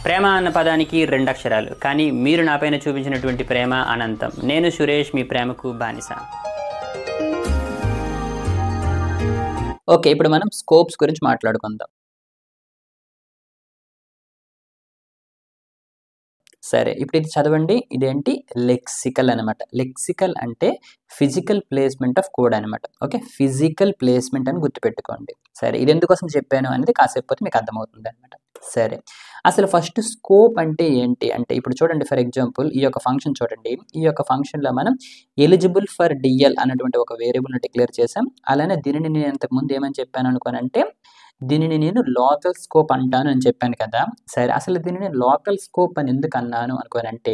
ప్రేమ అన్న పదానికి రెండు అక్షరాలు, కానీ మీరు నాపైన చూపించినటువంటి ప్రేమ అనంతం. నేను సురేష్, మీ ప్రేమకు బానిస. ఓకే, ఇప్పుడు మనం స్కోప్స్ గురించి మాట్లాడుకుందాం. సరే, ఇప్పుడు ఇది చదవండి. ఇదేంటి? లెక్సికల్ అనమాట. లెక్సికల్ అంటే ఫిజికల్ ప్లేస్మెంట్ ఆఫ్ కోడ్ అనమాట. ఓకే, ఫిజికల్ ప్లేస్మెంట్ అని గుర్తుపెట్టుకోండి. సరే, ఇది ఎందుకోసం చెప్పాను అనేది కాసేపు పోతే మీకు అర్థమవుతుంది అనమాట. సరే, అసలు ఫస్ట్ స్కోప్ అంటే ఏంటి అంటే, ఇప్పుడు చూడండి, ఫర్ ఎగ్జాంపుల్ ఈ యొక్క ఫంక్షన్ చూడండి. ఈ యొక్క ఫంక్షన్లో మనం ఎలిజిబుల్ ఫర్ డిఎల్ అన్నటువంటి ఒక వేరియబుల్ని డిక్లేర్ చేసాం. అలానే దీనిని నేను ఇంతకుముందు ఏమని చెప్పాను అనుకోనంటే, దీనిని నేను లోకల్ స్కోప్ అంటాను అని చెప్పాను కదా. సరే, అసలు దీనిని లోకల్ స్కోప్ అని ఎందుకు అన్నాను అనుకోనంటే,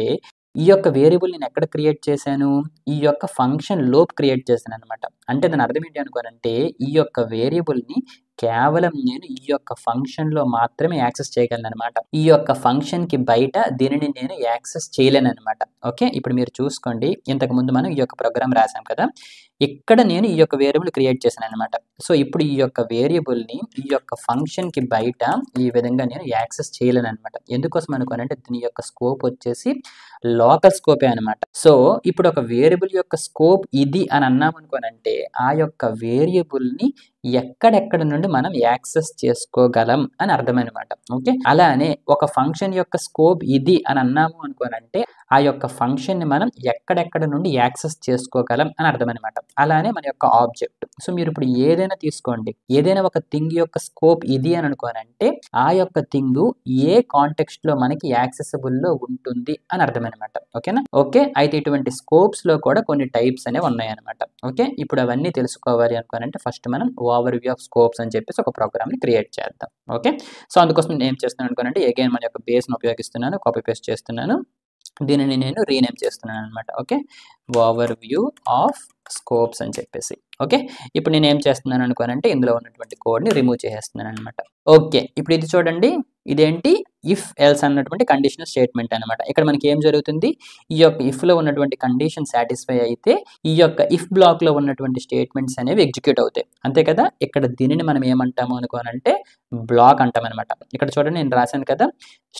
ఈ యొక్క వేరియబుల్ నేను ఎక్కడ క్రియేట్ చేశాను? ఈ యొక్క ఫంక్షన్ లోపు క్రియేట్ చేశాను అనమాట. అంటే దాని అర్థం ఏంటి అనుకోనంటే, ఈ యొక్క వేరియబుల్ని కేవలం నేను ఈ యొక్క ఫంక్షన్లో మాత్రమే యాక్సెస్ చేయగలను అనమాట. ఈ యొక్క ఫంక్షన్కి బయట దీనిని నేను యాక్సెస్ చేయలేను అనమాట. ఓకే, ఇప్పుడు మీరు చూసుకోండి, ఇంతకుముందు మనం ఈ యొక్క ప్రోగ్రామ్ రాసాం కదా. ఇక్కడ నేను ఈ యొక్క వేరియబుల్ క్రియేట్ చేశాను అనమాట. సో ఇప్పుడు ఈ యొక్క వేరియబుల్ని ఈ యొక్క ఫంక్షన్కి బయట ఈ విధంగా నేను యాక్సెస్ చేయలేను అనమాట. ఎందుకోసం అనుకోనంటే, దీని యొక్క స్కోప్ వచ్చేసి లోకల్ స్కోపే అనమాట. సో ఇప్పుడు ఒక వేరియబుల్ యొక్క స్కోప్ ఇది అని అన్నాం అనుకోనంటే, ఆ యొక్క వేరియబుల్ని ఎక్కడెక్కడ నుండి మనం యాక్సెస్ చేసుకోగలం అని అర్థమనమాట. ఓకే, అలానే ఒక ఫంక్షన్ యొక్క స్కోప్ ఇది అని అన్నాము అనుకోనంటే, ఆ యొక్క ఫంక్షన్ని మనం ఎక్కడెక్కడ నుండి యాక్సెస్ చేసుకోగలం అని అర్థం అనమాట. అలానే మన యొక్క ఆబ్జెక్ట్. సో మీరు ఇప్పుడు ఏదైనా తీసుకోండి, ఏదైనా ఒక థింగ్ యొక్క స్కోప్ ఇది అని అనుకోనంటే, ఆ యొక్క థింగ్ ఏ కాంటెక్స్ట్ లో మనకి యాక్సెసిబుల్ లో ఉంటుంది అని అర్థం అనమాట. ఓకేనా? ఓకే, అయితే ఇటువంటి స్కోప్స్ లో కూడా కొన్ని టైప్స్ అనేవి ఉన్నాయన్నమాట. ఓకే, ఇప్పుడు అవన్నీ తెలుసుకోవాలి అనుకోనంటే, ఫస్ట్ మనం ఓవర్ వ్యూ ఆఫ్ స్కోప్స్ అని చెప్పేసి ఒక ప్రోగ్రామ్ ని క్రియేట్ చేద్దాం. ఓకే, సో అందుకోసం నేను ఏం చేస్తున్నాను అనుకోనంటే, అగైన్ మన యొక్క బేస్ ను ఉపయోగిస్తున్నాను, కాపీ పేస్ట్ చేస్తున్నాను, దీనిని నేను రీనేమ్ చేస్తున్నాను అనమాట. Okay, over view of scopes అని చెప్పేసి. ఓకే, ఇప్పుడు నేను ఏం చేస్తున్నాను అనుకోనంటే, ఇందులో ఉన్నటువంటి కోడ్ని రిమూవ్ చేసేస్తున్నాను అనమాట. ఓకే, ఇప్పుడు ఇది చూడండి, ఇదేంటి? ఇఫ్ ఎల్స్ అన్నటువంటి కండిషనల్ స్టేట్మెంట్ అనమాట. ఇక్కడ మనకి ఏం జరుగుతుంది? ఈ యొక్క ఇఫ్ లో ఉన్నటువంటి కండిషన్ సాటిస్ఫై అయితే ఈ యొక్క ఇఫ్ బ్లాక్ లో ఉన్నటువంటి స్టేట్మెంట్స్ అనేవి ఎగ్జిక్యూట్ అవుతాయి, అంతే కదా. ఇక్కడ దీనిని మనం ఏమంటాము అనుకోనంటే, బ్లాక్ అంటాం అనమాట. ఇక్కడ చూడండి, నేను రాశాను కదా,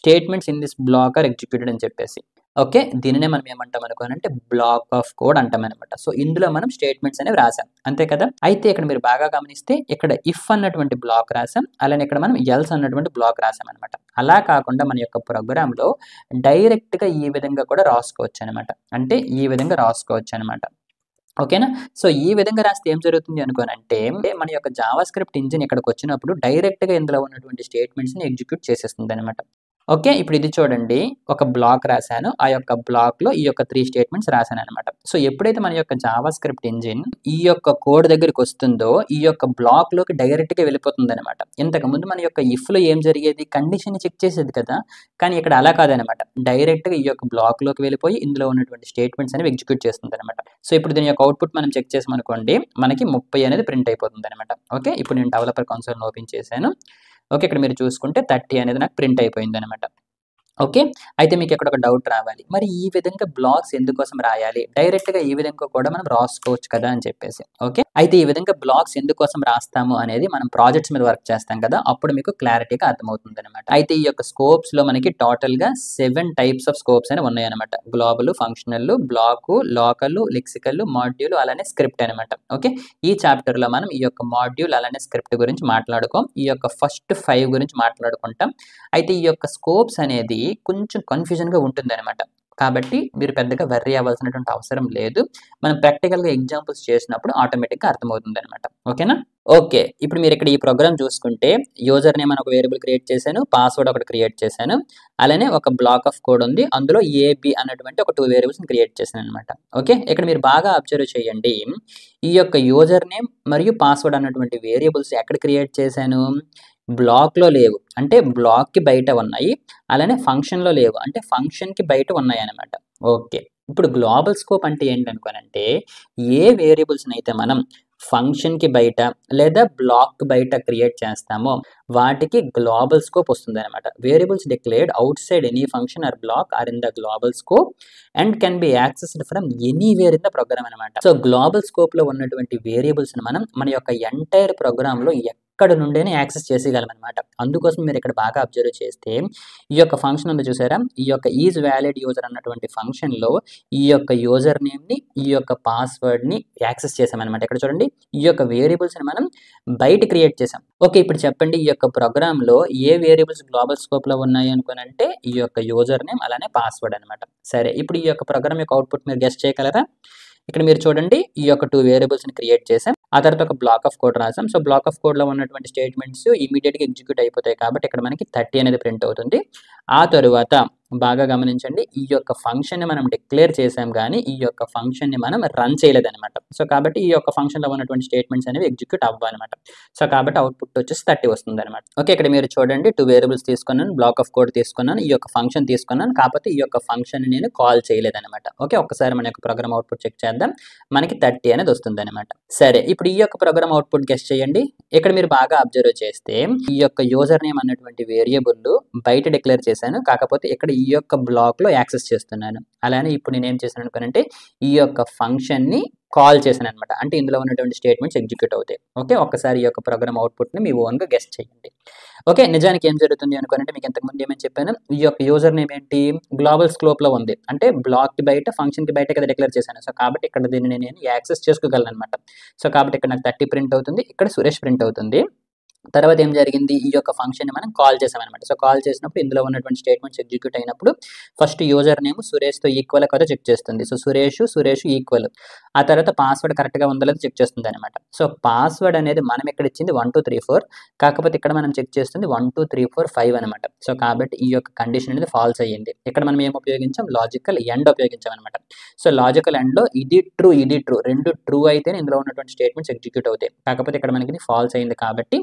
statements in this block are executed అని చెప్పేసి. ఓకే, దీనినే మనం ఏమంటాం అనుకోనంటే, బ్లాక్ ఆఫ్ కోడ్ అంటాం అనమాట. సో ఇందులో మనం స్టేట్మెంట్స్ అనేవి రాసాం, అంతే కదా. అయితే ఇక్కడ మీరు బాగా గమనిస్తే, ఇక్కడ ఇఫ్ అన్నటువంటి బ్లాక్ రాసాం, అలానే ఇక్కడ మనం ఎల్స్ అన్నటువంటి బ్లాక్ రాసాం అనమాట. అలా కాకుండా మన యొక్క ప్రోగ్రామ్ లో డైరెక్ట్ గా ఈ విధంగా కూడా రాసుకోవచ్చు అనమాట. అంటే ఈ విధంగా రాసుకోవచ్చు అనమాట. ఓకేనా? సో ఈ విధంగా రాస్తే ఏం జరుగుతుంది అనుకోనంటే, మన యొక్క జావా స్క్రిప్ట్ ఇంజిన్ ఇక్కడికి వచ్చినప్పుడు డైరెక్ట్ గా ఇందులో ఉన్నటువంటి స్టేట్మెంట్స్ ని ఎగ్జిక్యూట్ చేసేస్తుంది అనమాట. ఓకే, ఇప్పుడు ఇది చూడండి, ఒక బ్లాక్ రాశాను, ఆ యొక్క బ్లాక్ లో ఈ యొక్క 3 స్టేట్మెంట్స్ రాశాను అనమాట. సో ఎప్పుడైతే మన యొక్క జావా స్క్రిప్ట్ ఇంజిన్ ఈ యొక్క కోడ్ దగ్గరికి వస్తుందో, ఈ యొక్క బ్లాక్ లోకి డైరెక్ట్ గా వెళ్ళిపోతుంది అనమాట. ఇంతకు ముందు మన యొక్క ఇఫ్ లో ఏం జరిగేది? కండిషన్ ని చెక్ చేసేది కదా, కానీ ఇక్కడ అలా కాదనమాట. డైరెక్ట్ గా ఈ యొక్క బ్లాక్ లోకి వెళ్ళిపోయి ఇందులో ఉన్నటువంటి స్టేట్మెంట్స్ అనేవి ఎగ్జిక్యూట్ చేస్తుంది అనమాట. సో ఇప్పుడు దీని యొక్క అవుట్పుట్ మనం చెక్ చేసామనుకోండి, మనకి 30 అనేది ప్రింట్ అయిపోతుంది అనమాట. ఓకే, ఇప్పుడు నేను డెవలపర్ కన్సోల్ ఓపెన్ చేశాను. ఓకే, ఇక్కడ మీరు చూసుకుంటే 30 అనేది నాకు ప్రింట్ అయిపోయింది అనమాట. ఓకే, అయితే మీకు ఇక్కడ ఒక డౌట్ రావాలి, మరి ఈ విధంగా బ్లాక్స్ ఎందుకోసం రాయాలి? డైరెక్ట్ గా ఈ విధంగా కూడా మనం రాసుకోవచ్చు కదా అని చెప్పేసి. ఓకే, అయితే ఈ విధంగా బ్లాక్స్ ఎందుకోసం రాస్తాము అనేది మనం ప్రాజెక్ట్స్ మీద వర్క్ చేస్తాం కదా, అప్పుడు మీకు క్లారిటీగా అర్థమవుతుంది అనమాట. అయితే ఈ యొక్క స్కోప్స్ లో మనకి టోటల్ గా 7 టైప్స్ ఆఫ్ స్కోప్స్ అనేవి ఉన్నాయన్నమాట. Global, functional, block, local, lexical, module, అలానే స్క్రిప్ట్ అనమాట. ఓకే, ఈ చాప్టర్ లో మనం ఈ యొక్క మాడ్యూల్ అలానే స్క్రిప్ట్ గురించి మాట్లాడుకోం, ఈ యొక్క ఫస్ట్ 5 గురించి మాట్లాడుకుంటాం. అయితే ఈ యొక్క స్కోప్స్ అనేది కొంచెం కన్ఫ్యూజన్ గా ఉంటుంది అనమాట. కాబట్టి మీరు పెద్దగా వర్రీ అవ్వాల్సినటువంటి అవసరం లేదు. మనం ప్రాక్టికల్ గా ఎగ్జాంపుల్స్ చేసినప్పుడు ఆటోమేటిక్ గా అర్థమవుతుంది అనమాట. ఓకేనా? ఓకే, ఇప్పుడు మీరు ఇక్కడ ఈ ప్రోగ్రామ్ చూసుకుంటే, యూజర్ నేమ్ అని ఒక వేరియబుల్ క్రియేట్ చేశాను, పాస్వర్డ్ ఒకటి క్రియేట్ చేశాను, అలానే ఒక బ్లాక్ ఆఫ్ కోడ్ ఉంది, అందులో ఏబి అన్నటువంటి ఒక 2 వేరియబుల్స్ క్రియేట్ చేశాను అనమాట. ఓకే, ఇక్కడ మీరు బాగా అబ్జర్వ్ చేయండి, ఈ యొక్క యూజర్ నేమ్ మరియు పాస్వర్డ్ అన్నటువంటి వేరియబుల్స్ ఎక్కడ క్రియేట్ చేశాను? బ్లాక్ లో లేవు, అంటే బ్లాక్ కి బయట ఉన్నాయి. అలానే ఫంక్షన్ లో లేవు, అంటే ఫంక్షన్ కి బయట ఉన్నాయి అనమాట. ఓకే, ఇప్పుడు గ్లోబల్ స్కోప్ అంటే ఏంటనుకోనంటే, ఏ వేరియబుల్స్ అయితే మనం ఫంక్షన్ కి బయట లేదా బ్లాక్ కి బయట క్రియేట్ చేస్తామో వాటికి గ్లోబల్ స్కోప్ వస్తుంది అనమాట. Variables declared outside any function or block are in the global scope and can be accessed from anywhere in the program అనమాట. సో గ్లోబల్ స్కోప్ లో ఉన్నటువంటి వేరియబుల్స్ మనం మన యొక్క ఎంటైర్ ప్రోగ్రామ్ లో ఎక్కడ నుండైనా యాక్సెస్ చేసేయగలం అనమాట. అందుకోసం మీరు ఇక్కడ బాగా అబ్జర్వ్ చేస్తే ఈ యొక్క ఫంక్షన్ ఉంది చూసారా, ఈ యొక్క ఈజ్ వ్యాలిడ్ యూజర్ అన్నటువంటి ఫంక్షన్లో ఈ యొక్క యూజర్ నేమ్ని ఈ యొక్క పాస్వర్డ్ని యాక్సెస్ చేసామన్నమాట. ఇక్కడ చూడండి, ఈ యొక్క వేరియబుల్స్ని మనం బయట క్రియేట్ చేసాం. ఓకే, ఇప్పుడు చెప్పండి ఈ యొక్క ప్రోగ్రాంలో ఏ వేరియబుల్స్ గ్లోబల్ స్కోప్లో ఉన్నాయి అనుకోనంటే ఈ యొక్క యూజర్ నేమ్ అలానే పాస్వర్డ్ అనమాట. సరే, ఇప్పుడు ఈ యొక్క ప్రోగ్రామ్ యొక్క అవుట్పుట్ మీరు గెస్ చేయగలరా? ఇక్కడ మీరు చూడండి, ఈ యొక్క 2 వేరియబుల్స్ని క్రియేట్ చేసాం, ఆ తర్వాత ఒక బ్లాక్ ఆఫ్ కోడ్ రాసాం. సో బ్లాక్ ఆఫ్ కోడ్లో ఉన్నటువంటి స్టేట్మెంట్స్ ఇమీడియట్గా ఎగ్జిక్యూట్ అయిపోతాయి కాబట్టి ఇక్కడ మనకి 30 అనేది ప్రింట్ అవుతుంది. ఆ తరువాత బాగా గమనించండి, ఈ యొక్క ఫంక్షన్ని మనం డిక్లేర్ చేసాం కానీ ఈ యొక్క ఫంక్షన్ని మనం రన్ చేయలేదన్నమాట. సో కాబట్టి ఈ యొక్క ఫంక్షన్లో ఉన్నటువంటి స్టేట్మెంట్స్ అనేవి ఎగ్జిక్యూట్ అవ్వాలన్నమాట. సో కాబట్టి అవుట్పుట్ వచ్చేసి 30 వస్తుంది అనమాట. ఓకే, ఇక్కడ మీరు చూడండి 2 వేరియబుల్స్ తీసుకున్నాను, బ్లాక్ ఆఫ్ కోడ్ తీసుకున్నాను, ఈ యొక్క ఫంక్షన్ తీసుకున్నాను, కాకపోతే ఈ యొక్క ఫంక్షన్ నేను కాల్ చేయలేదన్నమాట. ఓకే, ఒక్కసారి మన యొక్క ప్రోగ్రామ్ అవుట్పుట్ చెక్ చేద్దాం. మనకి 30 అనేది వస్తుంది అనమాట. సరే, ఇప్పుడు ఈ యొక్క ప్రోగ్రామ్ అవుట్పుట్ గెస్ చేయండి. ఇక్కడ మీరు బాగా అబ్జర్వ్ చేస్తే ఈ యొక్క యూజర్ నేమ్ అన్నటువంటి వేరియబుల్ బయట డిక్లేర్ చేశాను, కాకపోతే ఇక్కడ ఈ యొక్క బ్లాక్ లో యాక్సెస్ చేస్తున్నాను. అలానే ఇప్పుడు నేను ఏం చేశాను అనుకోనంటే ఈ యొక్క ఫంక్షన్ ని కాల్ చేశాను అనమాట. అంటే ఇందులో ఉన్నటువంటి స్టేట్మెంట్స్ ఎగ్జిక్యూట్ అవుతాయి. ఓకే, ఒక్కసారి ఈ యొక్క ప్రోగ్రామ్ అవుట్పుట్ ని మీ ఓన్ గా గెస్ చేయండి. ఓకే, నిజానికి ఏం జరుగుతుంది అనుకోనంటే మీకు ఇంతకుముందు ఏమని చెప్పాను, ఈ యొక్క యూజర్ నేమ్ ఏంటి గ్లోబల్ స్కోప్ లో ఉంది, అంటే బ్లాక్ కి బయట ఫంక్షన్ కి బయట కదా డిక్లేర్ చేశాను. సో కాబట్టి ఇక్కడ దీన్ని నేను యాక్సెస్ చేసుకోగలను అనమాట. సో కాబట్టి ఇక్కడ నాకు 30 ప్రింట్ అవుతుంది, ఇక్కడ సురేష్ ప్రింట్ అవుతుంది. తర్వాత ఏం జరిగింది, ఈ యొక్క ఫంక్షన్ మనం కాల్ చేసామన్నమాట. సో కాల్ చేసినప్పుడు ఇందులో ఉన్నటువంటి స్టేట్మెంట్స్ ఎగ్జిక్యూట్ అయినప్పుడు ఫస్ట్ యూజర్ నేమ్ సురేష్తో ఈక్వల్ కదా చెక్ చేస్తుంది. సో సురేష్ ఈక్వల్, ఆ తర్వాత పాస్వర్డ్ కరెక్ట్గా ఉందో లేదో చెక్ చేస్తుంది అనమాట. సో పాస్వర్డ్ అనేది మనం ఇక్కడ ఇచ్చింది 1 2 3 4, కాకపోతే ఇక్కడ మనం చెక్ చేస్తుంది 1 2 3 4 5 అనమాట. సో కాబట్టి ఈ యొక్క కండిషన్ అనేది ఫాల్స్ అయ్యింది. ఇక్కడ మనం ఏం ఉపయోగించాం, లాజికల్ ఎండ్ ఉపయోగించాం అనమాట. సో లాజికల్ ఎండ్లో ఇది ట్రూ రెండు ట్రూ అయితేనే ఇందులో ఉన్నటువంటి స్టేట్మెంట్స్ ఎగ్జిక్యూట్ అవుతాయి. కాకపోతే ఇక్కడ మనకి ఇది ఫాల్స్ అయింది కాబట్టి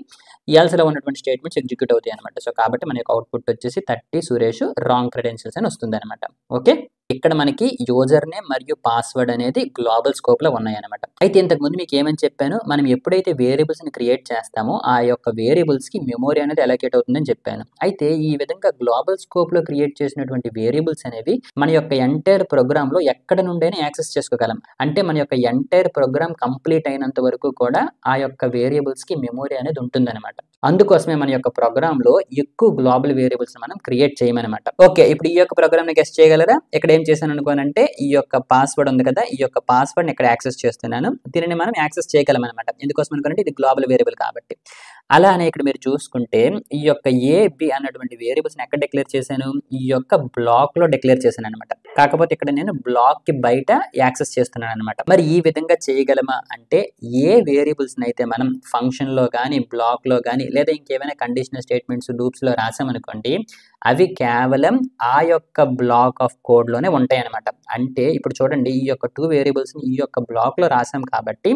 ఎల్స్లో ఉన్నటువంటి స్టేట్మెంట్స్ ఎగ్జిక్యూట్ అవుతాయి అనమాట. సో కాబట్టి మన యొక్క అవుట్పుట్ వచ్చేసి 30 సురేష్ రాంగ్ క్రెడెన్షియల్స్ అని వస్తుంది అనమాట. ఓకే, ఇక్కడ మనకి యూజర్ నేమ్ మరియు పాస్వర్డ్ అనేది గ్లోబల్ స్కోప్ లో ఉన్నాయి అనమాట. అయితే ఇంతకుముందు మీకు ఏమని చెప్పాను, మనం ఎప్పుడైతే వేరియబుల్స్ ని క్రియేట్ చేస్తామో ఆ యొక్క వేరియబుల్స్ కి మెమొరీ అనేది అలొకేట్ అవుతుందని చెప్పాను. అయితే ఈ విధంగా గ్లోబల్ స్కోప్ లో క్రియేట్ చేసినటువంటి వేరియబుల్స్ అనేవి మన యొక్క ఎంటైర్ ప్రోగ్రామ్ లో ఎక్కడ నుండైనా యాక్సెస్ చేసుకోగలం. అంటే మన యొక్క ఎంటైర్ ప్రోగ్రామ్ కంప్లీట్ అయినంత వరకు కూడా ఆ యొక్క వేరియబుల్స్ కి మెమొరీ అనేది ఉంటుందన్నమాట. అందుకోసమే మన యొక్క ప్రోగ్రామ్ లో ఎక్కువ గ్లోబల్ వేరియబుల్స్ మనం క్రియేట్ చేయమన్నమాట. ఓకే, ఇప్పుడు ఈ యొక్క ప్రోగ్రామ్ ని గెస్ చేయగలరా? ఇక్కడ ఏం చేశాను అనుకోనంటే ఈ యొక్క పాస్వర్డ్ ఉంది కదా, ఈ యొక్క పాస్వర్డ్ ని ఇక్కడ యాక్సెస్ చేస్తున్నాను. దీనిని మనం యాక్సెస్ చేయగలం అనమాట. ఎందుకోసం అనుకోనంటే ఇది గ్లోబల్ వేరియబుల్ కాబట్టి. అలానే ఇక్కడ మీరు చూసుకుంటే ఈ యొక్క ఏబి అన్నటువంటి వేరియబుల్స్ ని ఎక్కడ డిక్లేర్ చేశాను, ఈ యొక్క బ్లాక్ లో డిక్లేర్ చేశాను అనమాట. కాకపోతే ఇక్కడ నేను బ్లాక్ కి బయట యాక్సెస్ చేస్తున్నాను అనమాట. మరి ఈ విధంగా చేయగలమా అంటే ఏ వేరియబుల్స్ అయితే మనం ఫంక్షన్ లో కానీ బ్లాక్ లో కానీ లేదా ఇంకేమైనా కండిషనల్ స్టేట్మెంట్స్ లూప్స్ లో రాసామనుకోండి, అవి కేవలం ఆ యొక్క బ్లాక్ ఆఫ్ కోడ్ లోనే ఉంటాయి అనమాట. అంటే ఇప్పుడు చూడండి, ఈ యొక్క 2 వేరియబుల్స్ ని ఈ యొక్క బ్లాక్ లో రాసాం కాబట్టి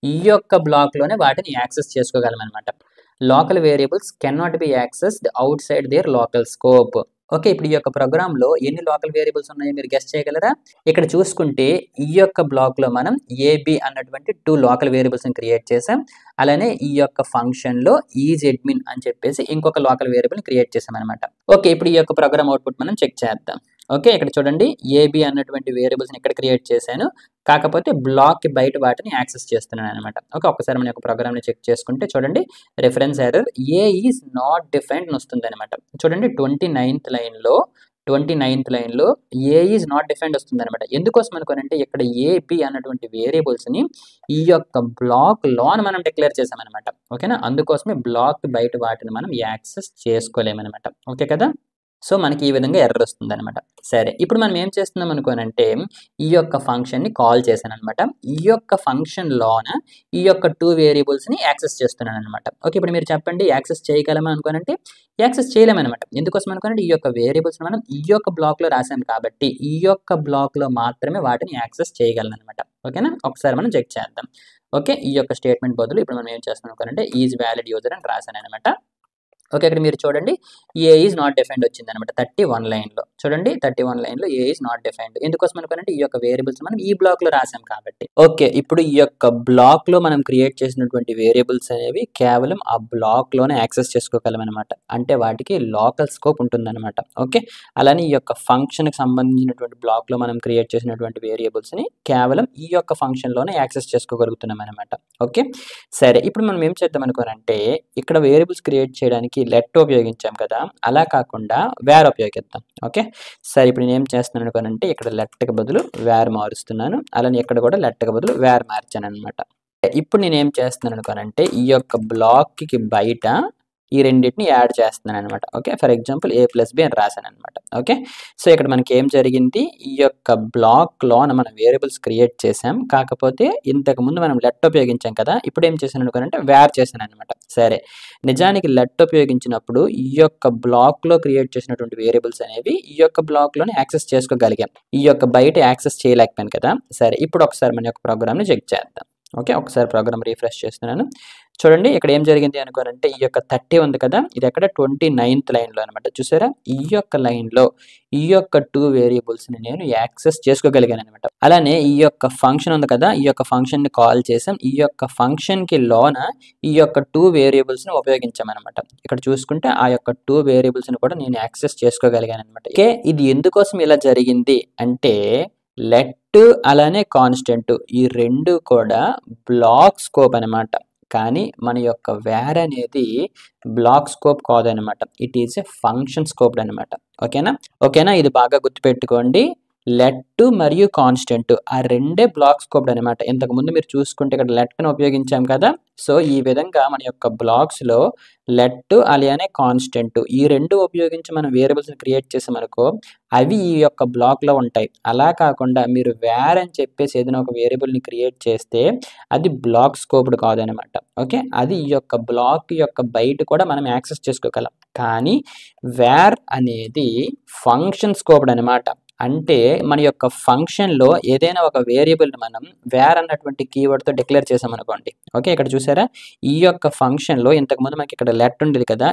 ఈ యొక్క బ్లాక్ లోనే వాటిని యాక్సెస్ చేసుకోగలం అనమాట. Local variables can not be accessed outside their local scope. Okay, ఇప్పుడు ఈ యొక్క ప్రోగ్రామ్ లో ఎన్ని లోకల్ వేరియబుల్స్ ఉన్నాయో మీరు గెస్ చేయగలరా? ఇక్కడ చూసుకుంటే ఈ యొక్క బ్లాక్ లో మనం ఏబి అన్నటువంటి 2 లోకల్ వేరియబుల్స్ ని క్రియేట్ చేసాం. అలానే ఈ యొక్క ఫంక్షన్ లో ఈజ్ అడ్మిన్ అని చెప్పేసి ఇంకొక లోకల్ వేరియబుల్ ని క్రియేట్ చేసాం అనమాట. ఓకే, ఇప్పుడు ఈ యొక్క ప్రోగ్రామ్ అవుట్పుట్ మనం చెక్ చేద్దాం. ఓకే, ఇక్కడ చూడండి ఏబి అన్నటువంటి వేరియబుల్స్ ని ఇక్కడ క్రియేట్ చేశాను, కాకపోతే బ్లాక్ కి బయట వాటిని యాక్సెస్ చేస్తున్నాను అనమాట. ఓకే, ఒక్కసారి మన యొక్క ప్రోగ్రామ్ ని చెక్ చేసుకుంటే చూడండి, reference error A is not defined వస్తుంది అనమాట. చూడండి 29th లైన్లో ఏ ఈజ్ నాట్ డిఫైన్డ్ వస్తుంది అనమాట. ఎందుకోసం అనుకోనంటే ఇక్కడ ఏబి అన్నటువంటి వేరియబుల్స్ ని ఈ యొక్క బ్లాక్ లోన మనం డిక్లేర్ చేసామన్నమాట. ఓకేనా, అందుకోసమే బ్లాక్ బయట వాటిని మనం యాక్సెస్ చేసుకోలేమన్నమాట. ఓకే కదా, సో మనకి ఈ విధంగా ఎర్రర్ వస్తుంది అనమాట. సరే, ఇప్పుడు మనం ఏం చేస్తున్నాం అనుకోనంటే ఈ యొక్క ఫంక్షన్ ని కాల్ చేశాను అనమాట. ఈ యొక్క ఫంక్షన్ లోన ఈ యొక్క 2 వేరియబుల్స్ ని యాక్సెస్ చేస్తున్నాను అనమాట. ఓకే, ఇప్పుడు మీరు చెప్పండి యాక్సెస్ చేయగలమా అనుకోనంటే యాక్సెస్ చేయలేమన్నమాట. ఎందుకోసం అనుకోనంటే ఈ యొక్క వేరియబుల్స్ మనం ఈ యొక్క బ్లాక్ లో రాసాం కాబట్టి ఈ యొక్క బ్లాక్ లో మాత్రమే వాటిని యాక్సెస్ చేయగలను అనమాట. ఓకేనా, ఒకసారి మనం చెక్ చేద్దాం. ఓకే, ఈ యొక్క స్టేట్మెంట్ బదులు ఇప్పుడు మనం ఏం చేస్తున్నాం అనుకోనంటే ఈజ్ వ్యాలిడ్ యూజర్ అని రాశాను అనమాట. ఓకే, ఇక్కడ మీరు చూడండి ఏ ఈజ్ నాట్ డిఫైన్డ్ వచ్చింది అనమాట 31 లైన్లో. చూడండి 31 లైన్లో ఏ ఈజ్ నాట్ డిఫైన్డ్. ఎందుకోసం అనుకోనంటే ఈ యొక్క వేరియబుల్స్ మనం ఈ బ్లాక్లో రాసాం కాబట్టి. ఓకే, ఇప్పుడు ఈ యొక్క బ్లాక్లో మనం క్రియేట్ చేసినటువంటి వేరియబుల్స్ అనేవి కేవలం ఆ బ్లాక్లోనే యాక్సెస్ చేసుకోగలం అనమాట. అంటే వాటికి లోకల్ స్కోప్ ఉంటుందన్నమాట. ఓకే, అలానే ఈ యొక్క ఫంక్షన్కి సంబంధించినటువంటి బ్లాక్లో మనం క్రియేట్ చేసినటువంటి వేరియబుల్స్ని కేవలం ఈ యొక్క ఫంక్షన్లోనే యాక్సెస్ చేసుకోగలుగుతున్నాం అనమాట. ఓకే, సరే ఇప్పుడు మనం ఏం చేద్దాం అనుకోనంటే ఇక్కడ వేరియబుల్స్ క్రియేట్ చేయడానికి లెట్ ఉపయోగించాం కదా, అలా కాకుండా వేర్ ఉపయోగిద్దాం. ఓకే, సరే ఇప్పుడు నేను ఏం చేస్తున్నాను అనుకోనంటే ఇక్కడ లెట్కి బదులు వేర్ మారుస్తున్నాను, అలానే ఇక్కడ కూడా లెట్కి బదులు వేర్ మార్చాను అనమాట. ఇప్పుడు నేను ఏం చేస్తున్నాను అనుకోనంటే ఈ యొక్క బ్లాక్కి బయట ఈ రెండింటిని యాడ్ చేస్తున్నాను అనమాట. Okay, for example a + b అని రాశాను అనమాట. ఓకే, సో ఇక్కడ మనకి ఏం జరిగింది, ఈ యొక్క బ్లాక్లోన మనం వేరియబుల్స్ క్రియేట్ చేసాం, కాకపోతే ఇంతకుముందు మనం లెట్ ఉపయోగించాం కదా, ఇప్పుడు ఏం చేశాను అనుకోనంటే వేర్ చేశాను అనమాట. సరే, నిజానికి లెట్ ఉపయోగించినప్పుడు ఈ యొక్క బ్లాక్లో క్రియేట్ చేసినటువంటి వేరియబుల్స్ అనేవి ఈ యొక్క బ్లాక్లోనే యాక్సెస్ చేసుకోగలిగాం, ఈ యొక్క బయట యాక్సెస్ చేయలేకపోయాను కదా. సరే, ఇప్పుడు ఒకసారి మన యొక్క ప్రోగ్రామ్ని చెక్ చేద్దాం. ఓకే, ఒకసారి ప్రోగ్రామ్ రీఫ్రెష్ చేస్తున్నాను. చూడండి ఇక్కడ ఏం జరిగింది అనుకోనంటే ఈ యొక్క 30 ఉంది కదా, ఇది ఎక్కడ 29th లైన్లో అనమాట. చూసారా, ఈ యొక్క లైన్లో ఈ యొక్క 2 వేరియబుల్స్ని నేను యాక్సెస్ చేసుకోగలిగాను అనమాట. అలానే ఈ యొక్క ఫంక్షన్ ఉంది కదా, ఈ యొక్క ఫంక్షన్ని కాల్ చేసాం, ఈ యొక్క ఫంక్షన్కి లోన ఈ యొక్క 2 వేరియబుల్స్ని ఉపయోగించామన్నమాట. ఇక్కడ చూసుకుంటే ఆ యొక్క 2 వేరియబుల్స్ని కూడా నేను యాక్సెస్ చేసుకోగలిగాను అనమాట. ఓకే, ఇది ఎందుకోసం ఇలా జరిగింది అంటే లెట్ అలానే కాన్స్టెంట్ ఈ రెండు కూడా బ్లాక్ స్కోప్ అనమాట. కానీ మన యొక్క వేర్ అనేది బ్లాక్ స్కోప్ కాదనమాట, it is a function scope అనమాట. ఓకేనా, ఇది బాగా గుర్తుపెట్టుకోండి. లెట్ మరియు కాన్స్టెంట్ ఆ రెండే బ్లాక్ స్కోప్ అనమాట. ఇంతకుముందు మీరు చూసుకుంటే ఇక్కడ లెట్ను ఉపయోగించాం కదా, సో ఈ విధంగా మన యొక్క బ్లాక్స్లో లెట్ అలానే కాన్స్టెంట్ ఈ రెండు ఉపయోగించి మనం వేరియబుల్స్ని క్రియేట్ చేసామనుకో అవి ఈ యొక్క బ్లాక్లో ఉంటాయి. అలా కాకుండా మీరు వేర్ అని చెప్పేసి ఏదైనా ఒక వేరియబుల్ని క్రియేట్ చేస్తే అది బ్లాక్ స్కోప్డ్ కాదనమాట. ఓకే, అది ఈ యొక్క బ్లాక్ యొక్క బయట కూడా మనం యాక్సెస్ చేసుకోగలం. కానీ వేర్ అనేది ఫంక్షన్ స్కోప్డ్ అనమాట. అంటే మన యొక్క ఫంక్షన్లో ఏదైనా ఒక వేరియబుల్ని మనం వేర్ అన్నటువంటి కీవర్డ్తో డిక్లేర్ చేసామనుకోండి. ఓకే, ఇక్కడ చూసారా, ఈ యొక్క ఫంక్షన్లో ఇంతకుముందు మనకి ఇక్కడ లెట్ ఉండేది కదా,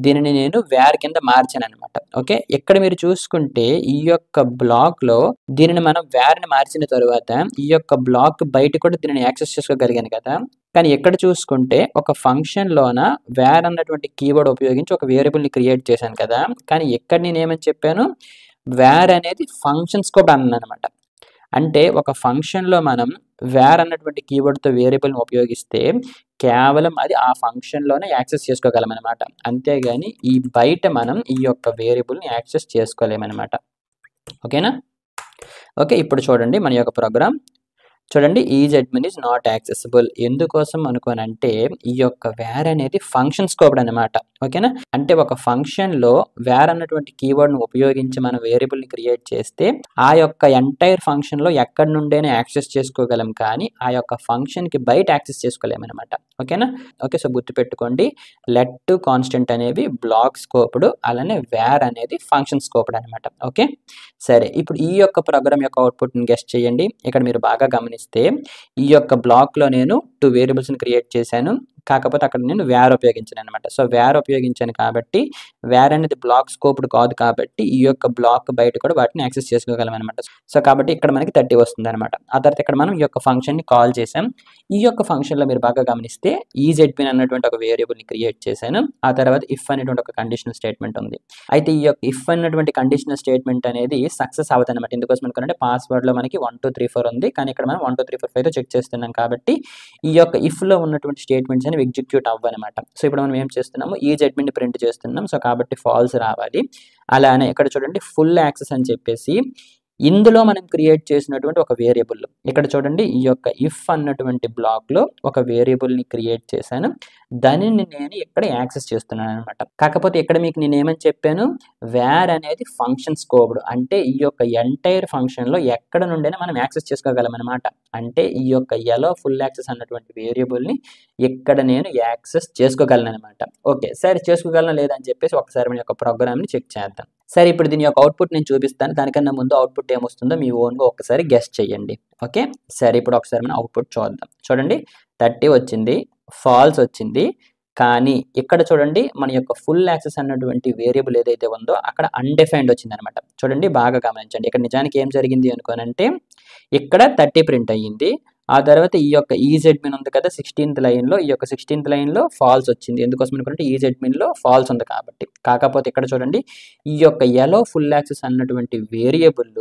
దీనిని నేను వేర్ కింద మార్చాను అనమాట. ఓకే, ఇక్కడ మీరు చూసుకుంటే ఈ యొక్క బ్లాక్లో దీనిని మనం వేర్ని మార్చిన తర్వాత ఈ యొక్క బ్లాక్ బయట కూడా దీనిని యాక్సెస్ చేసుకోగలిగాను కదా. కానీ ఎక్కడ చూసుకుంటే ఒక ఫంక్షన్లోన వేర్ అన్నటువంటి కీవర్డ్ ఉపయోగించి ఒక వేరియబుల్ని క్రియేట్ చేశాను కదా, కానీ ఎక్కడ నేను ఏమని చెప్పాను, వేర్ అనేది ఫంక్షన్ స్కోప్ అన్నాను అనమాట. అంటే ఒక ఫంక్షన్లో మనం వేర్ అన్నటువంటి కీవర్డ్తో వేరియబుల్ని ఉపయోగిస్తే కేవలం అది ఆ ఫంక్షన్లోనే యాక్సెస్ చేసుకోగలం అనమాట. అంతేగాని ఈ బయట మనం ఈ యొక్క వేరియబుల్ని యాక్సెస్ చేసుకోలేమన్నమాట. ఓకేనా. ఓకే, ఇప్పుడు చూడండి మన యొక్క ప్రోగ్రామ్ చూడండి, is admin is not accessible. ఎందుకోసం అనుకోనంటే ఈ యొక్క వేర్ అనేది ఫంక్షన్ స్కోప్డ్ అనమాట. ఓకేనా, అంటే ఒక ఫంక్షన్లో వేర్ అన్నటువంటి కీవర్డ్ను ఉపయోగించి మనం వేరియబుల్ని క్రియేట్ చేస్తే ఆ యొక్క ఎంటైర్ ఫంక్షన్లో ఎక్కడి నుండైనా యాక్సెస్ చేసుకోగలం, కానీ ఆ యొక్క ఫంక్షన్కి బయట యాక్సెస్ చేసుకోలేమన్నమాట. ఓకేనా. ఓకే, సో గుర్తుపెట్టుకోండి, లెట్ కాన్స్టెంట్ అనేవి బ్లాక్ స్కోప్డ్, అలానే వేర్ అనేది ఫంక్షన్ స్కోప్డ్ అనమాట. ఓకే, సరే ఇప్పుడు ఈ యొక్క ప్రోగ్రామ్ యొక్క అవుట్పుట్ని గెస్ట్ చేయండి. ఇక్కడ మీరు బాగా గమనిస్తే ఈ యొక్క బ్లాక్లో నేను 2 వేరియబుల్స్ని క్రియేట్ చేశాను, కాకపోతే అక్కడ నేను వేర్ ఉపయోగించాను అనమాట. సో వేర్ ఉపయోగించాను కాబట్టి వేర్ అనేది బ్లాక్ స్కోప్డ్ కాదు, కాబట్టి ఈ యొక్క బ్లాక్ బయట కూడా వాటిని యాక్సెస్ చేసుకోగలం అనమాట. సో కాబట్టి ఇక్కడ మనకి 30 వస్తుంది అనమాట. ఆ తర్వాత ఇక్కడ మనం ఈ యొక్క ఫంక్షన్ని కాల్ చేసాం. ఈ యొక్క ఫంక్షన్లో మీరు బాగా గమనిస్తే ఈజ్ అడ్మిన్ అన్నటువంటి ఒక వేరియబుల్ని క్రియేట్ చేశాను. ఆ తర్వాత ఇఫ్ అనేటువంటి ఒక కండిషనల్ స్టేట్మెంట్ ఉంది. అయితే ఈ యొక్క ఇఫ్ అన్నటువంటి కండిషనల్ స్టేట్మెంట్ అనేది సక్సెస్ అవ్వదు అనమాట. ఎందుకోసం అనుకుంటే పాస్వర్డ్లో మనకి 1 2 3 4 ఉంది, కానీ ఇక్కడ మనం 1 2 3 4 5తో చెక్ చేస్తున్నాం కాబట్టి ఈ యొక్క ఇఫ్లో ఉన్నటువంటి స్టేట్మెంట్స్ అనేవి ఎగ్జిక్యూట్ అవ్వనమాట. సో ఇప్పుడు మనం ఏం చేస్తున్నాము, ఈజ్ అడ్మిన్ ప్రింట్ చేస్తున్నాం. సో కాబట్టి ఫాల్స్ రావాలి. అలానే ఇక్కడ చూడండి ఫుల్ యాక్సెస్ అని చెప్పేసి ఇందులో మనం క్రియేట్ చేసినటువంటి ఒక వేరియబుల్, ఇక్కడ చూడండి ఈ యొక్క ఇఫ్ అన్నటువంటి బ్లాక్లో ఒక వేరియబుల్ని క్రియేట్ చేశాను, దానిని నేను ఇక్కడ యాక్సెస్ చేస్తున్నాను అనమాట. కాకపోతే ఇక్కడ మీకు నేను ఏమని చెప్పాను, వేర్ అనేది ఫంక్షన్ స్కోప్డ్, అంటే ఈ యొక్క ఎంటైర్ ఫంక్షన్లో ఎక్కడ నుండైనా మనం యాక్సెస్ చేసుకోగలం అనమాట. అంటే ఈ యొక్క ఎలో ఫుల్ యాక్సెస్ అన్నటువంటి వేరియబుల్ని ఇక్కడ నేను యాక్సెస్ చేసుకోగలను అనమాట. ఓకే, సరే చేసుకోగలను లేదని చెప్పేసి ఒకసారి మన యొక్క ప్రోగ్రామ్ని చెక్ చేద్దాం. సరే ఇప్పుడు దీని యొక్క అవుట్పుట్ నేను చూపిస్తాను, దానికన్నా ముందు అవుట్పుట్ ఏమొస్తుందో మీ ఓన్గా ఒకసారి గెస్ట్ చేయండి. ఓకే, సరే ఇప్పుడు ఒకసారి మనం అవుట్పుట్ చూద్దాం. చూడండి 30 వచ్చింది, ఫాల్స్ వచ్చింది, కానీ ఇక్కడ చూడండి మన యొక్క ఫుల్ యాక్సెస్ అన్నటువంటి వేరియబుల్ ఏదైతే ఉందో అక్కడ అన్‌డిఫైన్డ్ వచ్చిందనమాట. చూడండి బాగా గమనించండి. ఇక్కడ నిజానికి ఏం జరిగింది అనుకోనంటే ఇక్కడ 30 ప్రింట్ అయ్యింది. ఆ తర్వాత ఈ యొక్క ఈజెడ్మిన్ ఉంది కదా 16థ్ లైన్‌లో ఈ యొక్క 16థ్ లైన్‌లో ఫాల్స్ వచ్చింది. ఎందుకోసం అనుకుంటే ఈజెడ్మిన్‌లో ఫాల్స్ ఉంది కాబట్టి. కాకపోతే ఇక్కడ చూడండి ఈ యొక్క యెల్లో ఫుల్ యాక్సెస్ అన్నటువంటి వేరియబుల్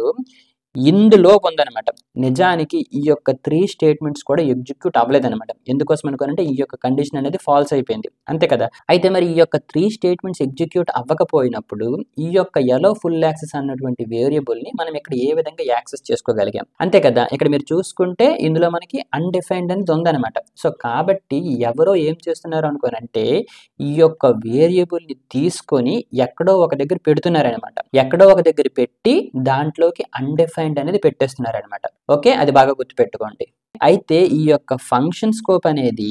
ఇందులో ఉందనమాట. నిజానికి ఈ యొక్క 3 స్టేట్మెంట్స్ కూడా ఎగ్జిక్యూట్ అవ్వలేదనమాట. ఎందుకోసం అనుకోనంటే ఈ యొక్క కండిషన్ అనేది ఫాల్స్ అయిపోయింది. అంతే కదా! అయితే మరి ఈ యొక్క 3 స్టేట్మెంట్స్ ఎగ్జిక్యూట్ అవ్వకపోయినప్పుడు ఈ యొక్క యెల్లో ఫుల్ యాక్సెస్ అన్నటువంటి వేరియబుల్‌ని మనం ఇక్కడ ఏ విధంగా యాక్సెస్ చేసుకోగలిగాం. అంతే కదా! ఇక్కడ మీరు చూసుకుంటే ఇందులో మనకి అన్‌డిఫైన్డ్ అనేది ఉందనమాట. సో కాబట్టి ఎవరో ఏం చేస్తున్నారు అనుకోనంటే ఈ యొక్క వేరియబుల్‌ని తీసుకొని ఎక్కడో ఒక దగ్గర పెడుతున్నారనమాట. ఎక్కడో ఒక దగ్గర పెట్టి దాంట్లోకి అన్‌డిఫైన్డ్ అనేది పెట్టేస్తున్నారనమాట. ఓకే. అది బాగా గుర్తుపెట్టుకోండి. అయితే ఈ యొక్క ఫంక్షన్ స్కోప్ అనేది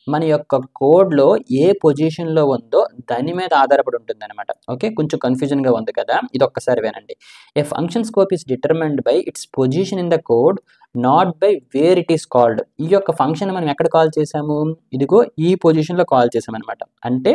మన యొక్క కోడ్‌లో ఏ పొజిషన్‌లో ఉందో దాని మీద ఆధారపడి ఉంటుందనమాట. ఓకే. కొంచెం కన్‌ఫ్యూజన్‌గా ఉంది కదా! ఇది ఒక్కసారి వినండి. A function scope is determined by its position in the code not by where it is called. ఈ యొక్క ఫంక్షన్ మనం ఎక్కడ కాల్ చేసాము? ఇదిగో ఈ పొజిషన్‌లో కాల్ చేసామనమాట. అంటే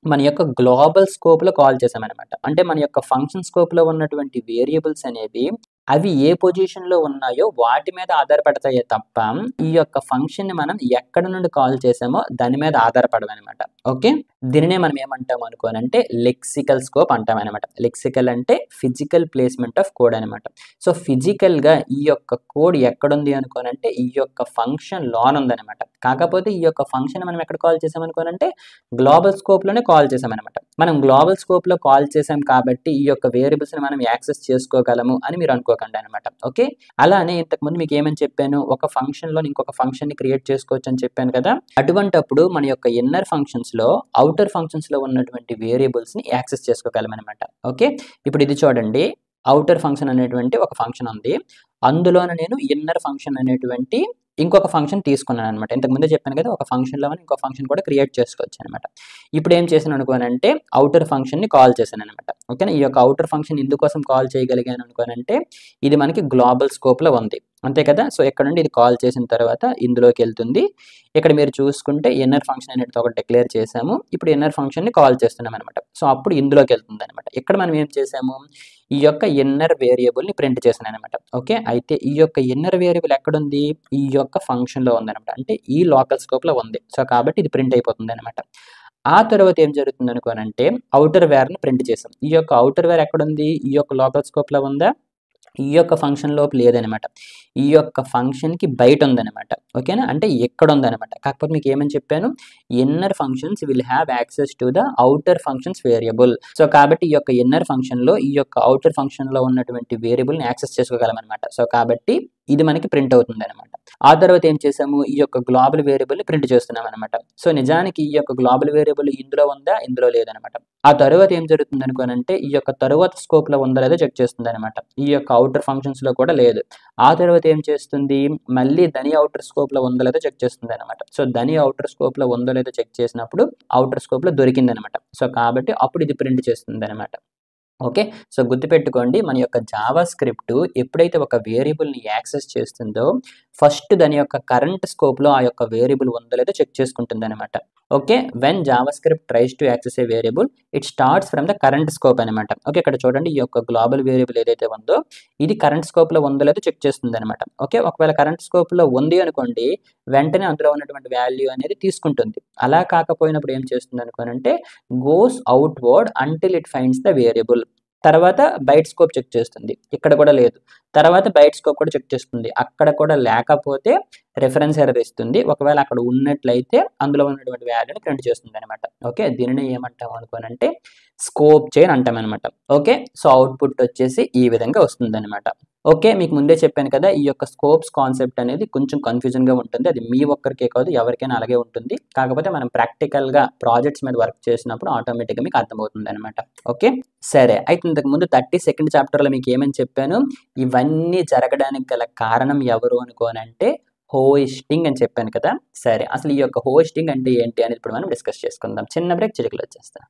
మన యొక్క గ్లోబల్ స్కోప్‌లో కాల్ చేసామనమాట. అంటే మన యొక్క ఫంక్షన్ స్కోప్‌లో ఉన్నటువంటి వేరియబుల్స్ అనేవి అవి ఏ పొజిషన్‌లో ఉన్నాయో వాటి మీద ఆధారపడతాయే తప్ప ఈ యొక్క ఫంక్షన్‌ని మనం ఎక్కడ నుండి కాల్ చేసామో దాని మీద ఆధారపడవనమాట. ఓకే. దీనినే మనం ఏమంటాం అనుకోనంటే లెక్సికల్ స్కోప్ అంటామనమాట. లెక్సికల్ అంటే ఫిజికల్ ప్లేస్‌మెంట్ ఆఫ్ కోడ్ అనమాట. సో ఫిజికల్‌గా ఈ యొక్క కోడ్ ఎక్కడుంది అనుకోనంటే ఈ యొక్క ఫంక్షన్ లోనుందనమాట. కాకపోతే ఈ యొక్క ఫంక్షన్ మనం ఎక్కడ కాల్ చేసామనుకోనంటే గ్లోబల్ స్కోప్‌లోనే కాల్ చేసామనమాట. మనం గ్లోబల్ స్కోప్‌లో కాల్ చేసాం కాబట్టి ఈ యొక్క వేరియబుల్స్‌ని మనం యాక్సెస్ చేసుకోగలము అని మీరు అనుకోకండి అనమాట. ఓకే. అలానే ఇంతకుముందు మీకు ఏమని చెప్పాను? ఒక ఫంక్షన్‌లోని ఇంకొక ఫంక్షన్‌ని క్రియేట్ చేసుకోవచ్చు అని చెప్పాను కదా! అటువంటప్పుడు మన యొక్క ఇన్నర్ ఫంక్షన్స్‌లో ఔటర్ ఫంక్షన్స్‌లో ఉన్నటువంటి వేరియబుల్స్‌ని యాక్సెస్ చేసుకోగలమనమాట. ఓకే. ఇప్పుడు ఇది చూడండి. ఔటర్ ఫంక్షన్ అనేటువంటి ఒక ఫంక్షన్ ఉంది. అందులోన నేను ఇన్నర్ ఫంక్షన్ అనేటువంటి ఇంకొక ఫంక్షన్ తీసుకున్నాననమాట. ఇంతకు ముందే చెప్పాను కదా! ఒక ఫంక్షన్‌లో ఇంకో ఫంక్షన్ కూడా క్రియేట్ చేసుకోవచ్చనమాట. ఇప్పుడు ఏం చేశాను అనుకోనంటే ఔటర్ ఫంక్షన్‌ని కాల్ చేశాననమాట. ఓకేనా. ఈ యొక్క ఔటర్ ఫంక్షన్ ఎందుకోసం కాల్ చేయగలిగాను అనుకోనంటే ఇది మనకి గ్లోబల్ స్కోప్‌లో ఉంది. అంతే కదా! సో ఇక్కడ నుండి ఇది కాల్ చేసిన తర్వాత ఇందులోకెళ్తుంది. ఇక్కడ మీరు చూసుకుంటే ఇన్నర్ ఫంక్షన్ అనేది ఒకటి డిక్లేర్ చేసాము. ఇప్పుడు ఇన్నర్ ఫంక్షన్‌ని కాల్ చేస్తున్నామనమాట. సో అప్పుడు ఇందులోకెళ్తుందనమాట. ఇక్కడ మనం ఏం చేసాము? ఈ యొక్క ఇన్నర్ వేరియబుల్‌ని ప్రింట్ చేశాననమాట. ఓకే. అయితే ఈ యొక్క ఇన్నర్ వేరియబుల్ ఎక్కడుంది? ఈ యొక్క ఫంక్షన్‌లో ఉందనమాట. అంటే ఈ లోకల్ స్కోప్‌లో ఉంది. సో కాబట్టి ఇది ప్రింట్ అయిపోతుందనమాట. ఆ తర్వాత ఏం జరుగుతుందనుకోనంటే ఔటర్ వేర్‌ని ప్రింట్ చేసాం. ఈ యొక్క ఔటర్ వేర్ ఎక్కడుంది? ఈ యొక్క లోకల్ స్కోప్‌లో ఉందా? ఈ యొక్క ఫంక్షన్ లోపు లేదనమాట. ఈ యొక్క ఫంక్షన్‌కి బయట ఉందనమాట. ఓకేనా. అంటే ఇక్కడ ఉందనమాట. కాకపోతే మీకు ఏమని చెప్పాను? Inner functions will have access to the outer functions variable. So కాబట్టి ఈ యొక్క ఇన్నర్ ఫంక్షన్‌లో ఈ యొక్క ఔటర్ ఫంక్షన్‌లో ఉన్నటువంటి వేరియబుల్‌ని యాక్సెస్ చేసుకోగలమనమాట. సో కాబట్టి ఇది మనకి ప్రింట్ అవుతుందనమాట. ఆ తర్వాత ఏం చేసాము? ఈ యొక్క గ్లోబల్ వేరియబుల్‌ని ప్రింట్ చేస్తున్నామనమాట. సో నిజానికి ఈ యొక్క గ్లోబల్ వేరియబుల్ ఇందులో ఉందా? ఇందులో లేదనమాట. ఆ తరువాత ఏం జరుగుతుందనుకోనంటే ఈ యొక్క తరువాత స్కోప్‌లో ఉందా లేదో చెక్ చేస్తుందనమాట. ఈ యొక్క ఔటర్ ఫంక్షన్స్‌లో కూడా లేదు. ఆ తర్వాత ఏం చేస్తుంది? మళ్ళీ దని ఔటర్ స్కోప్‌లో ఉందో లేదో చెక్ చేస్తుందనమాట. సో దని ఔటర్ స్కోప్‌లో ఉందో లేదో చెక్ చేసినప్పుడు ఔటర్ స్కోప్‌లో దొరికిందనమాట. సో కాబట్టి అప్పుడు ఇది ప్రింట్ చేస్తుందనమాట. ఓకే. సో గుర్తుపెట్టుకోండి మన యొక్క జావా స్క్రిప్ట్ ఎప్పుడైతే ఒక వేరియబుల్‌ని యాక్సెస్ చేస్తుందో ఫస్ట్ దాని యొక్క కరెంట్ స్కోప్‌లో ఆ యొక్క వేరియబుల్ ఉందో లేదో చెక్ చేసుకుంటుందనమాట. Okay. When JavaScript tries to access a variable it starts from the current scope అనమాట. ఓకే. ఇక్కడ చూడండి ఈ యొక్క గ్లోబల్ వేరియబుల్ ఏదైతే ఉందో ఇది కరెంట్ స్కోప్‌లో ఉందో లేదో చెక్ చేస్తుందనమాట. ఓకే. ఒకవేళ కరెంట్ స్కోప్‌లో ఉంది అనుకోండి వెంటనే అందులో ఉన్నటువంటి వాల్యూ అనేది తీసుకుంటుంది. అలా కాకపోయినప్పుడు ఏం చేస్తుందనుకోనంటే goes outward until it finds the variable. తర్వాత బైట్ స్కోప్ చెక్ చేస్తుంది. ఇక్కడ కూడా లేదు. తర్వాత బైట్ స్కోప్ కూడా చెక్ చేస్తుంది. అక్కడ కూడా లేకపోతే రిఫరెన్స్ ఎర్రర్ ఇస్తుంది. ఒకవేళ అక్కడ ఉన్నట్లయితే అందులో ఉన్నటువంటి వాల్యూని ప్రింట్ చేస్తుందనమాట. ఓకే. దీనిని ఏమంటాం అనుకోనంటే స్కోప్ చైన్ అంటామనమాట. ఓకే. సో అవుట్‌పుట్ వచ్చేసి ఈ విధంగా వస్తుందనమాట. ఓకే. మీకు ముందే చెప్పాను కదా! ఈ యొక్క స్కోప్స్ కాన్సెప్ట్ అనేది కొంచెం కన్‌ఫ్యూజన్‌గా ఉంటుంది. అది మీ ఒక్కరికే కాదు ఎవరికైనా అలాగే ఉంటుంది. కాకపోతే మనం ప్రాక్టికల్‌గా ప్రాజెక్ట్స్ మీద వర్క్ చేసినప్పుడు ఆటోమేటిక్‌గా మీకు అర్థమవుతుందనమాట. ఓకే. సరే. అయితే ఇంతకుముందు 32nd చాప్టర్‌లో మీకు ఏమని చెప్పాను? ఇవన్నీ జరగడానికి గల కారణం ఎవరు అనుకోనంటే హోస్టింగ్ అని చెప్పాను కదా! సరే. అసలు ఈ యొక్క హోస్టింగ్ అంటే ఏంటి అనేది ఇప్పుడు మనం డిస్కస్ చేసుకుందాం. చిన్న బ్రేక్ చిటికలో వచ్చేస్తా.